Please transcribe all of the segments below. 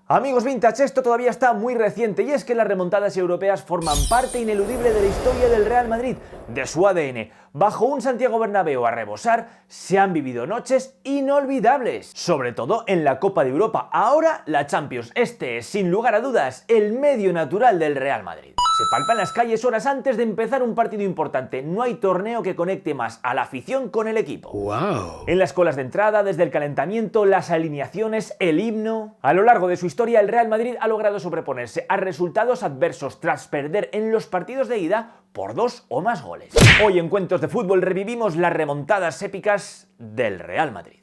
Amigos vintage, esto todavía está muy reciente y es que las remontadas europeas forman parte ineludible de la historia del Real Madrid, de su ADN. Bajo un Santiago Bernabéu a rebosar, se han vivido noches inolvidables, sobre todo en la Copa de Europa. Ahora la Champions. Este es, sin lugar a dudas, el medio natural del Real Madrid. Se palpa en las calles horas antes de empezar un partido importante. No hay torneo que conecte más a la afición con el equipo. ¡Wow! En las colas de entrada, desde el calentamiento, las alineaciones, el himno. A lo largo de su historia, el Real Madrid ha logrado sobreponerse a resultados adversos tras perder en los partidos de ida por 2 o más goles. Hoy en Cuentos de Fútbol revivimos las remontadas épicas del Real Madrid.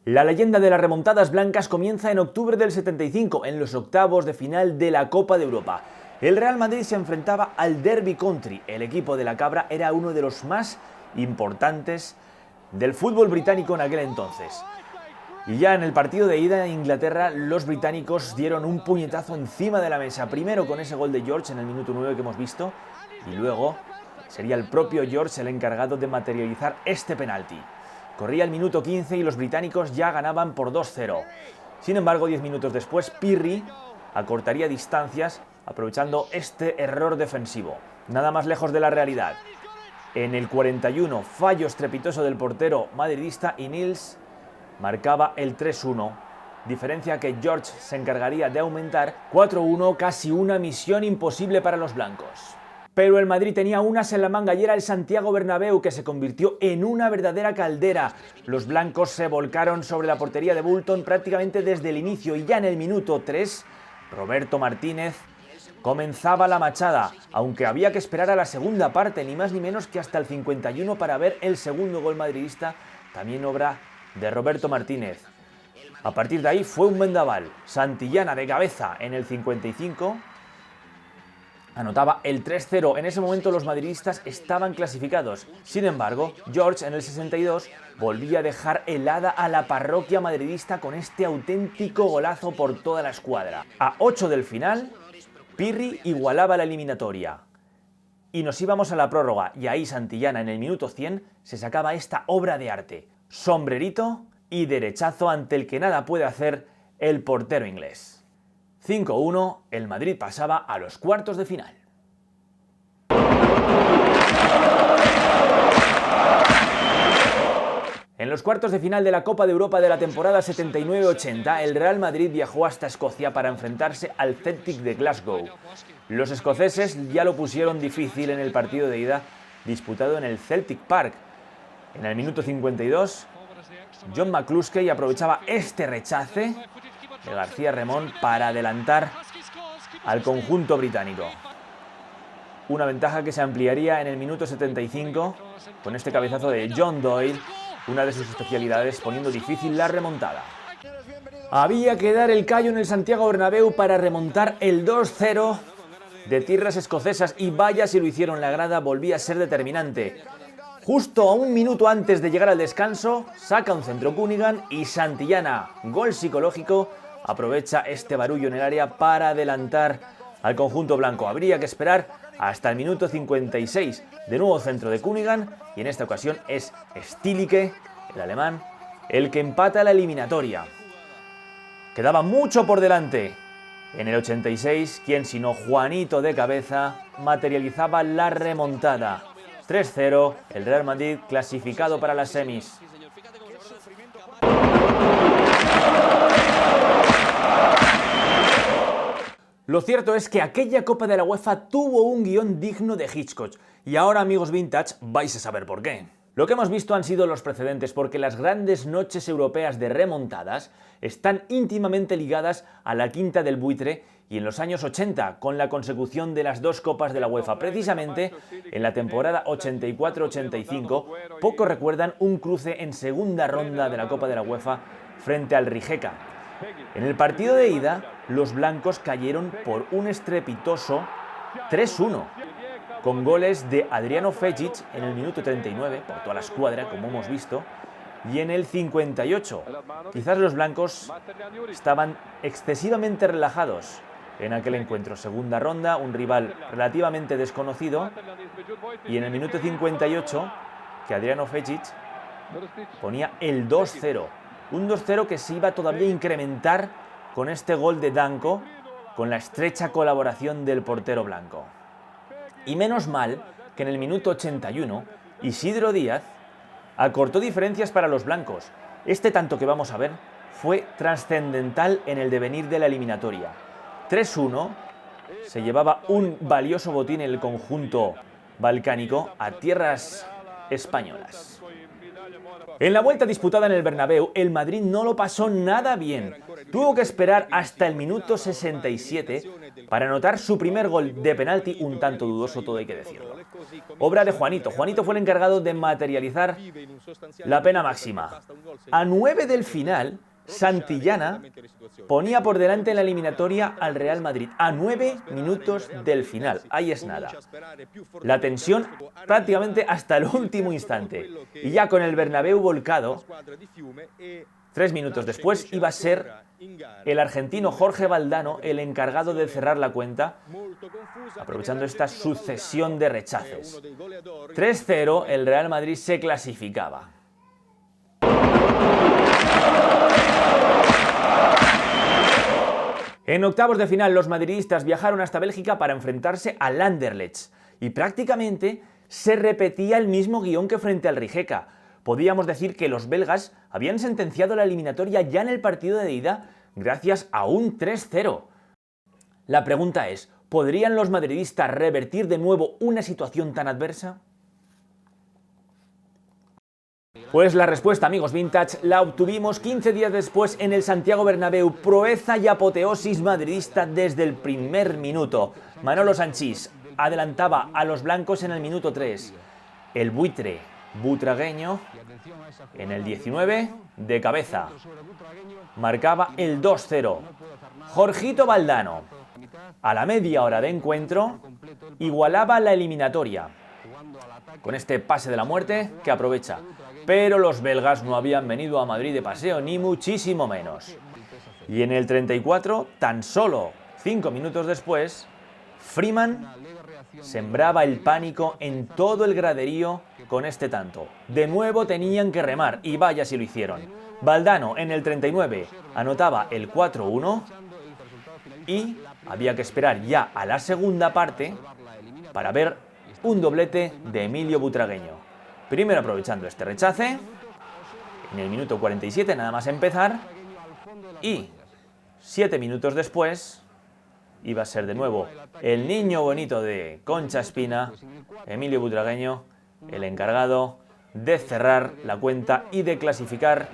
La leyenda de las remontadas blancas comienza en octubre del 75, en los octavos de final de la Copa de Europa. El Real Madrid se enfrentaba al Derby County. El equipo de la Cabra era uno de los más importantes del fútbol británico en aquel entonces. Y ya en el partido de ida en Inglaterra, los británicos dieron un puñetazo encima de la mesa. Primero con ese gol de George en el minuto 9 que hemos visto, y luego sería el propio George el encargado de materializar este penalti. Corría el minuto 15 y los británicos ya ganaban por 2-0. Sin embargo, 10 minutos después, Pirri acortaría distancias aprovechando este error defensivo. Nada más lejos de la realidad. En el 41, fallo estrepitoso del portero madridista y Nils marcaba el 3-1. Diferencia que George se encargaría de aumentar. 4-1, casi una misión imposible para los blancos. Pero el Madrid tenía un as en la manga y era el Santiago Bernabéu, que se convirtió en una verdadera caldera. Los blancos se volcaron sobre la portería de Bolton prácticamente desde el inicio y ya en el minuto 3, Roberto Martínez comenzaba la machada, aunque había que esperar a la segunda parte, ni más ni menos que hasta el 51 para ver el segundo gol madridista, también obra de Roberto Martínez. A partir de ahí fue un vendaval. Santillana de cabeza en el 55... anotaba el 3-0. En ese momento los madridistas estaban clasificados. Sin embargo, George en el 62 volvía a dejar helada a la parroquia madridista con este auténtico golazo por toda la escuadra. A 8 del final, Pirri igualaba la eliminatoria. Y nos íbamos a la prórroga, y ahí Santillana en el minuto 100 se sacaba esta obra de arte. Sombrerito y derechazo ante el que nada puede hacer el portero inglés. 5-1, el Madrid pasaba a los cuartos de final. En los cuartos de final de la Copa de Europa de la temporada 79-80, el Real Madrid viajó hasta Escocia para enfrentarse al Celtic de Glasgow. Los escoceses ya lo pusieron difícil en el partido de ida disputado en el Celtic Park. En el minuto 52, John McCluskey aprovechaba este rechace de García Remón para adelantar al conjunto británico. Una ventaja que se ampliaría en el minuto 75 con este cabezazo de John Doyle, una de sus especialidades, poniendo difícil la remontada. Había que dar el callo en el Santiago Bernabéu para remontar el 2-0 de tierras escocesas, y vaya si lo hicieron. La grada volvía a ser determinante. Justo a un minuto antes de llegar al descanso, saca un centro Cunningham y Santillana, gol psicológico, aprovecha este barullo en el área para adelantar al conjunto blanco. Habría que esperar hasta el minuto 56. De nuevo centro de Cunningham, y en esta ocasión es Stilicke, el alemán, el que empata la eliminatoria. Quedaba mucho por delante. En el 86, quien sino Juanito de cabeza materializaba la remontada. 3-0, el Real Madrid clasificado para las semis. Lo cierto es que aquella Copa de la UEFA tuvo un guión digno de Hitchcock, y ahora, amigos vintage, vais a saber por qué. Lo que hemos visto han sido los precedentes, porque las grandes noches europeas de remontadas están íntimamente ligadas a la Quinta del Buitre y en los años 80, con la consecución de las dos Copas de la UEFA. Precisamente en la temporada 84-85, pocos recuerdan un cruce en segunda ronda de la Copa de la UEFA frente al Rijeka. En el partido de ida, los blancos cayeron por un estrepitoso 3-1, con goles de Adriano Fejic en el minuto 39, por toda la escuadra, como hemos visto, y en el 58. Quizás los blancos estaban excesivamente relajados en aquel encuentro. Segunda ronda, un rival relativamente desconocido, y en el minuto 58 que Adriano Fečić ponía el 2-0. Un 2-0 que se iba todavía a incrementar con este gol de Danko, con la estrecha colaboración del portero blanco. Y menos mal que en el minuto 81 Isidro Díaz acortó diferencias para los blancos. Este tanto que vamos a ver fue trascendental en el devenir de la eliminatoria. 3-1, se llevaba un valioso botín en el conjunto balcánico a tierras españolas. En la vuelta disputada en el Bernabéu, el Madrid no lo pasó nada bien. Tuvo que esperar hasta el minuto 67 para anotar su primer gol de penalti, un tanto dudoso, todo hay que decirlo. Obra de Juanito. Juanito fue el encargado de materializar la pena máxima. A 9 del final, Santillana ponía por delante en la eliminatoria al Real Madrid. A 9 minutos del final. Ahí es nada. La tensión prácticamente hasta el último instante. Y ya con el Bernabéu volcado, 3 minutos después iba a ser el argentino Jorge Valdano el encargado de cerrar la cuenta, aprovechando esta sucesión de rechaces. 3-0, el Real Madrid se clasificaba. En octavos de final, los madridistas viajaron hasta Bélgica para enfrentarse al Anderlecht, y prácticamente se repetía el mismo guión que frente al Rijeka. Podíamos decir que los belgas habían sentenciado la eliminatoria ya en el partido de ida gracias a un 3-0. La pregunta es, ¿podrían los madridistas revertir de nuevo una situación tan adversa? Pues la respuesta, amigos vintage, la obtuvimos 15 días después en el Santiago Bernabéu. Proeza y apoteosis madridista desde el primer minuto. Manolo Sanchís adelantaba a los blancos en el minuto 3. El buitre butragueño en el 19 de cabeza marcaba el 2-0. Jorgito Valdano a la media hora de encuentro igualaba la eliminatoria con este pase de la muerte que aprovecha. Pero los belgas no habían venido a Madrid de paseo, ni muchísimo menos. Y en el 34, tan solo 5 minutos después, Freeman sembraba el pánico en todo el graderío con este tanto. De nuevo tenían que remar, y vaya si lo hicieron. Valdano en el 39 anotaba el 4-1 y había que esperar ya a la segunda parte para ver un doblete de Emilio Butragueño. Primero aprovechando este rechace, en el minuto 47 nada más empezar, y 7 minutos después iba a ser de nuevo el niño bonito de Concha Espina, Emilio Butragueño, el encargado de cerrar la cuenta y de clasificar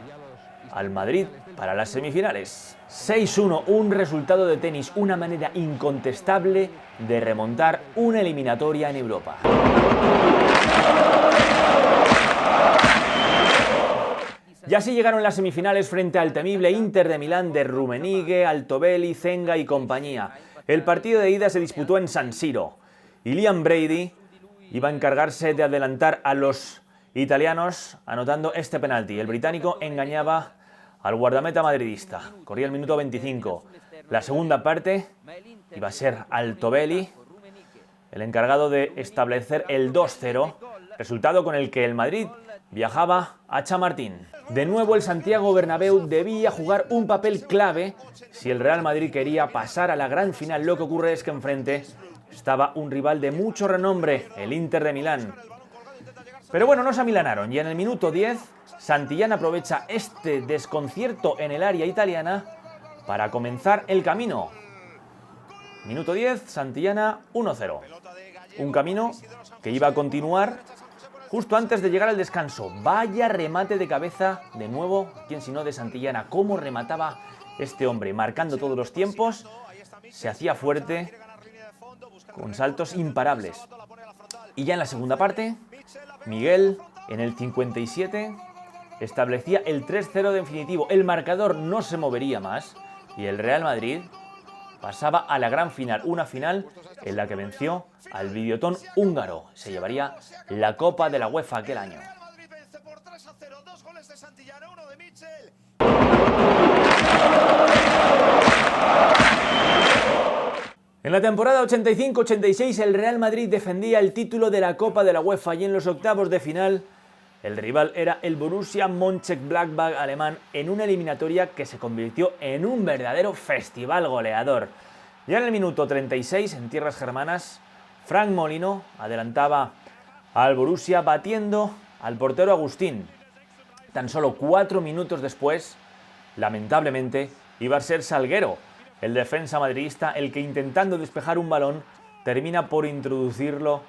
al Madrid para las semifinales. 6-1, un resultado de tenis, una manera incontestable de remontar una eliminatoria en Europa. Y así llegaron las semifinales frente al temible Inter de Milán de Rummenigge, Altobelli, Zenga y compañía. El partido de ida se disputó en San Siro y Liam Brady iba a encargarse de adelantar a los italianos anotando este penalti. El británico engañaba al guardameta madridista. Corría el minuto 25. La segunda parte iba a ser Altobelli el encargado de establecer el 2-0, resultado con el que el Madrid viajaba a Chamartín. De nuevo el Santiago Bernabéu debía jugar un papel clave si el Real Madrid quería pasar a la gran final. Lo que ocurre es que enfrente estaba un rival de mucho renombre, el Inter de Milán. Pero bueno, no se amilanaron y en el minuto 10 Santillana aprovecha este desconcierto en el área italiana para comenzar el camino. Minuto 10, Santillana 1-0. Un camino que iba a continuar justo antes de llegar al descanso. Vaya remate de cabeza, de nuevo, quién sino de Santillana. Cómo remataba este hombre, marcando todos los tiempos. Se hacía fuerte, con saltos imparables. Y ya en la segunda parte, Miguel, en el 57, establecía el 3-0 definitivo. El marcador no se movería más y el Real Madrid pasaba a la gran final, una final en la que venció al Videoton húngaro. Se llevaría la Copa de la UEFA aquel año. En la temporada 85-86 el Real Madrid defendía el título de la Copa de la UEFA y en los octavos de final el rival era el Borussia Mönchengladbach alemán en una eliminatoria que se convirtió en un verdadero festival goleador. Ya en el minuto 36 en tierras germanas, Frank Molino adelantaba al Borussia batiendo al portero Agustín. Tan solo 4 minutos después, lamentablemente, iba a ser Salguero, el defensa madridista, el que intentando despejar un balón termina por introducirlo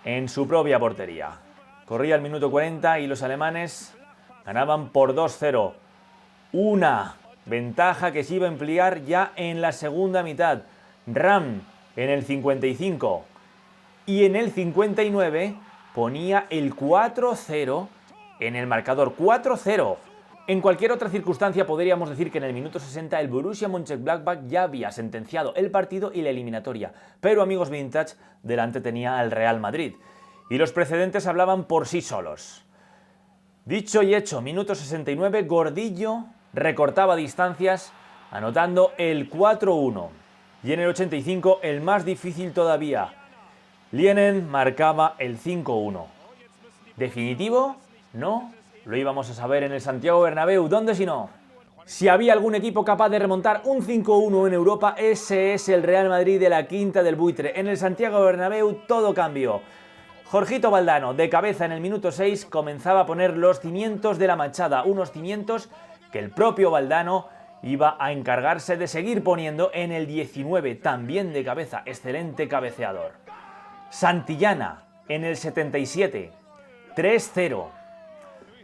en su propia portería. Corría el minuto 40 y los alemanes ganaban por 2-0. Una ventaja que se iba a ampliar ya en la segunda mitad. Ram en el 55 y en el 59 ponía el 4-0 en el marcador. 4-0. En cualquier otra circunstancia podríamos decir que en el minuto 60 el Borussia Mönchengladbach ya había sentenciado el partido y la eliminatoria. Pero amigos vintage, delante tenía al Real Madrid. Y los precedentes hablaban por sí solos. Dicho y hecho, minuto 69, Gordillo recortaba distancias anotando el 4-1. Y en el 85, el más difícil todavía, Lienen marcaba el 5-1. ¿Definitivo? No. Lo íbamos a saber en el Santiago Bernabéu. ¿Dónde si no? Si había algún equipo capaz de remontar un 5-1 en Europa, ese es el Real Madrid de la Quinta del Buitre. En el Santiago Bernabéu todo cambió. Jorgito Valdano, de cabeza en el minuto 6, comenzaba a poner los cimientos de la Machada, unos cimientos que el propio Valdano iba a encargarse de seguir poniendo en el 19, también de cabeza, excelente cabeceador. Santillana, en el 77, 3-0.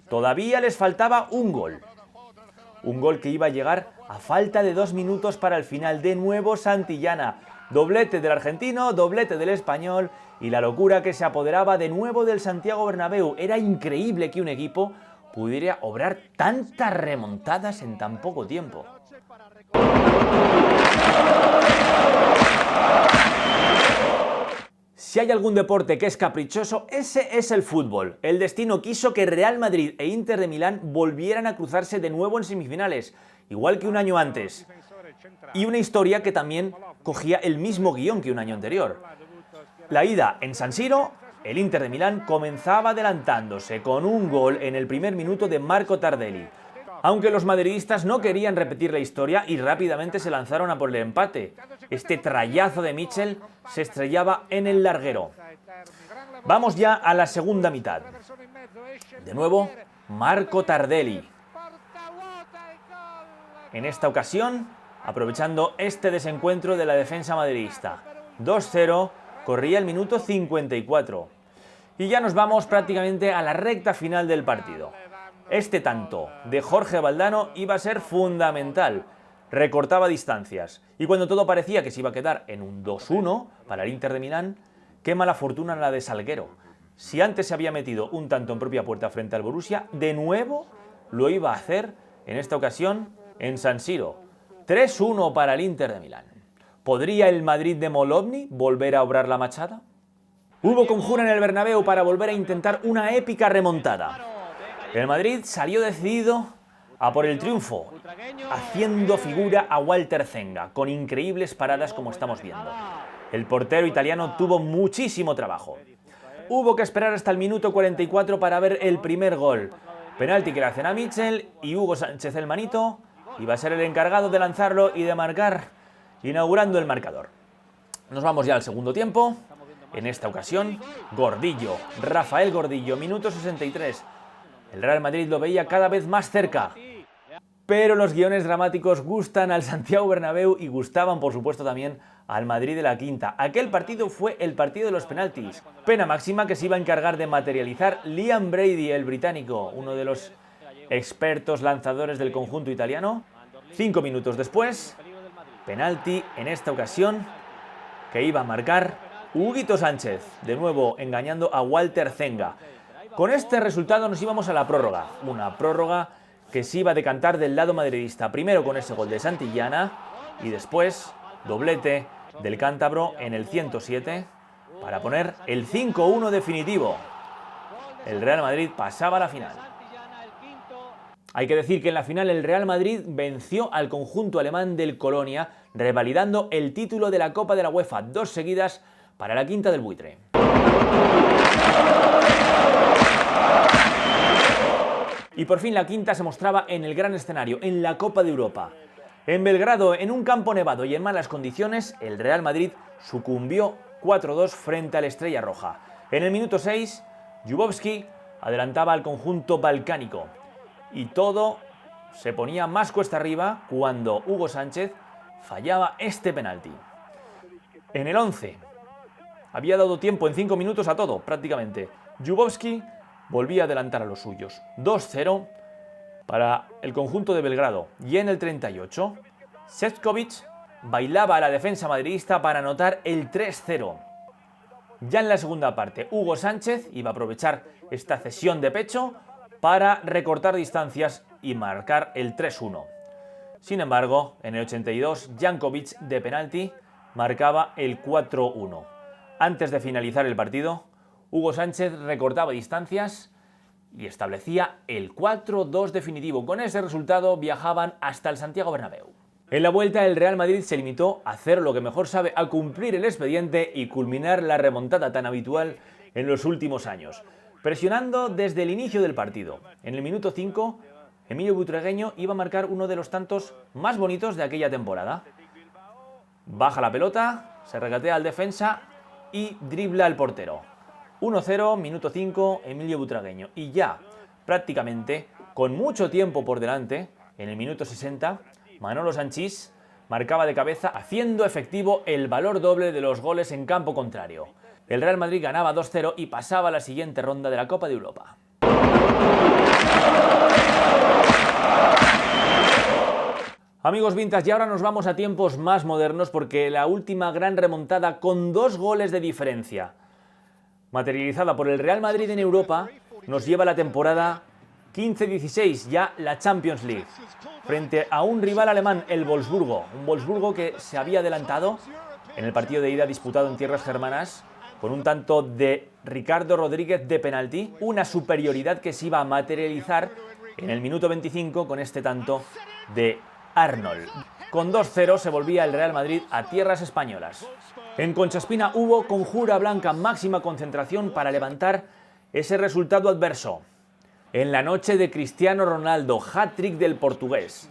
Todavía les faltaba un gol que iba a llegar a falta de 2 minutos para el final. De nuevo Santillana, doblete del argentino, doblete del español y la locura que se apoderaba de nuevo del Santiago Bernabéu. Era increíble que un equipo pudiera obrar tantas remontadas en tan poco tiempo. Si hay algún deporte que es caprichoso, ese es el fútbol. El destino quiso que Real Madrid e Inter de Milán volvieran a cruzarse de nuevo en semifinales, igual que un año antes. Y una historia que también cogía el mismo guión que un año anterior. La ida en San Siro, el Inter de Milán comenzaba adelantándose con un gol en el primer minuto de Marco Tardelli. Aunque los madridistas no querían repetir la historia y rápidamente se lanzaron a por el empate. Este trayazo de Mitchell se estrellaba en el larguero. Vamos ya a la segunda mitad. De nuevo, Marco Tardelli. En esta ocasión, aprovechando este desencuentro de la defensa madridista. 2-0, corría el minuto 54. Y ya nos vamos prácticamente a la recta final del partido. Este tanto de Jorge Valdano iba a ser fundamental. Recortaba distancias. Y cuando todo parecía que se iba a quedar en un 2-1 para el Inter de Milán, qué mala fortuna la de Salguero. Si antes se había metido un tanto en propia puerta frente al Borussia, de nuevo lo iba a hacer, en esta ocasión, en San Siro. 3-1 para el Inter de Milán. ¿Podría el Madrid de Molovny volver a obrar la machada? Hubo conjura en el Bernabéu para volver a intentar una épica remontada. El Madrid salió decidido a por el triunfo, haciendo figura a Walter Zenga, con increíbles paradas como estamos viendo. El portero italiano tuvo muchísimo trabajo. Hubo que esperar hasta el minuto 44 para ver el primer gol. Penalti que le hacen a Mitchell y Hugo Sánchez, el manito, iba a ser el encargado de lanzarlo y de marcar, inaugurando el marcador. Nos vamos ya al segundo tiempo. En esta ocasión, Gordillo, Rafael Gordillo, minuto 63. El Real Madrid lo veía cada vez más cerca. Pero los guiones dramáticos gustan al Santiago Bernabéu y gustaban, por supuesto, también al Madrid de la Quinta. Aquel partido fue el partido de los penaltis. Pena máxima que se iba a encargar de materializar Liam Brady, el británico, uno de los expertos lanzadores del conjunto italiano. 5 minutos después, penalti en esta ocasión que iba a marcar Huguito Sánchez, de nuevo engañando a Walter Zenga. Con este resultado nos íbamos a la prórroga, una prórroga que se iba a decantar del lado madridista, primero con ese gol de Santillana y después doblete del cántabro en el 107 para poner el 5-1 definitivo. El Real Madrid pasaba a la final. Hay que decir que en la final el Real Madrid venció al conjunto alemán del Colonia, revalidando el título de la Copa de la UEFA, 2 seguidas para la quinta del buitre. Y por fin la quinta se mostraba en el gran escenario, en la Copa de Europa. En Belgrado, en un campo nevado y en malas condiciones, el Real Madrid sucumbió 4-2 frente al Estrella Roja. En el minuto 6, Jubovski adelantaba al conjunto balcánico. Y todo se ponía más cuesta arriba cuando Hugo Sánchez fallaba este penalti. En el 11, había dado tiempo en 5 minutos a todo, prácticamente. Jubovski volvía a adelantar a los suyos. 2-0 para el conjunto de Belgrado. Y en el 38, Šefčovič bailaba a la defensa madridista para anotar el 3-0. Ya en la segunda parte, Hugo Sánchez iba a aprovechar esta cesión de pecho para recortar distancias y marcar el 3-1. Sin embargo, en el 82, Jankovic de penalti marcaba el 4-1. Antes de finalizar el partido, Hugo Sánchez recortaba distancias y establecía el 4-2 definitivo. Con ese resultado viajaban hasta el Santiago Bernabéu. En la vuelta el Real Madrid se limitó a hacer lo que mejor sabe, a cumplir el expediente y culminar la remontada tan habitual en los últimos años, presionando desde el inicio del partido. En el minuto 5, Emilio Butragueño iba a marcar uno de los tantos más bonitos de aquella temporada. Baja la pelota, se regatea al defensa y dribla al portero. 1-0, minuto 5, Emilio Butragueño. Y ya, prácticamente, con mucho tiempo por delante, en el minuto 60, Manolo Sanchís marcaba de cabeza, haciendo efectivo el valor doble de los goles en campo contrario. El Real Madrid ganaba 2-0 y pasaba a la siguiente ronda de la Copa de Europa. Amigos vintage, y ahora nos vamos a tiempos más modernos porque la última gran remontada con 2 goles de diferencia, materializada por el Real Madrid en Europa, nos lleva a la temporada 15-16, ya la Champions League, frente a un rival alemán, el Wolfsburgo, un Wolfsburgo que se había adelantado en el partido de ida disputado en tierras germanas, con un tanto de Ricardo Rodríguez de penalti, una superioridad que se iba a materializar en el minuto 25 con este tanto de Arnold. Con 2-0 se volvía el Real Madrid a tierras españolas. En Conchaspina hubo conjura blanca, máxima concentración para levantar ese resultado adverso. En la noche de Cristiano Ronaldo, hat-trick del portugués.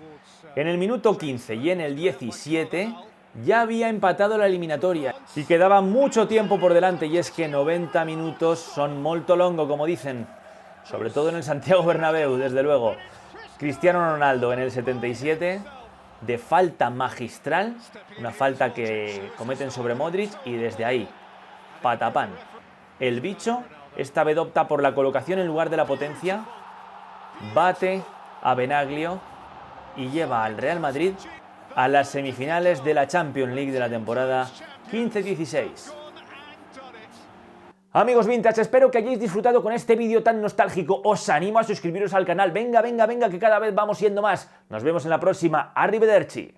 En el minuto 15 y en el 17 ya había empatado la eliminatoria y quedaba mucho tiempo por delante, y es que 90 minutos son molto longo, como dicen, sobre todo en el Santiago Bernabéu, desde luego. Cristiano Ronaldo en el 77, de falta magistral, una falta que cometen sobre Modric, y desde ahí, patapán. El bicho esta vez opta por la colocación en lugar de la potencia, bate a Benaglio y lleva al Real Madrid a las semifinales de la Champions League de la temporada 15-16. Amigos vintage, espero que hayáis disfrutado con este vídeo tan nostálgico. Os animo a suscribiros al canal. Venga, venga, venga, que cada vez vamos siendo más. Nos vemos en la próxima. Arrivederci.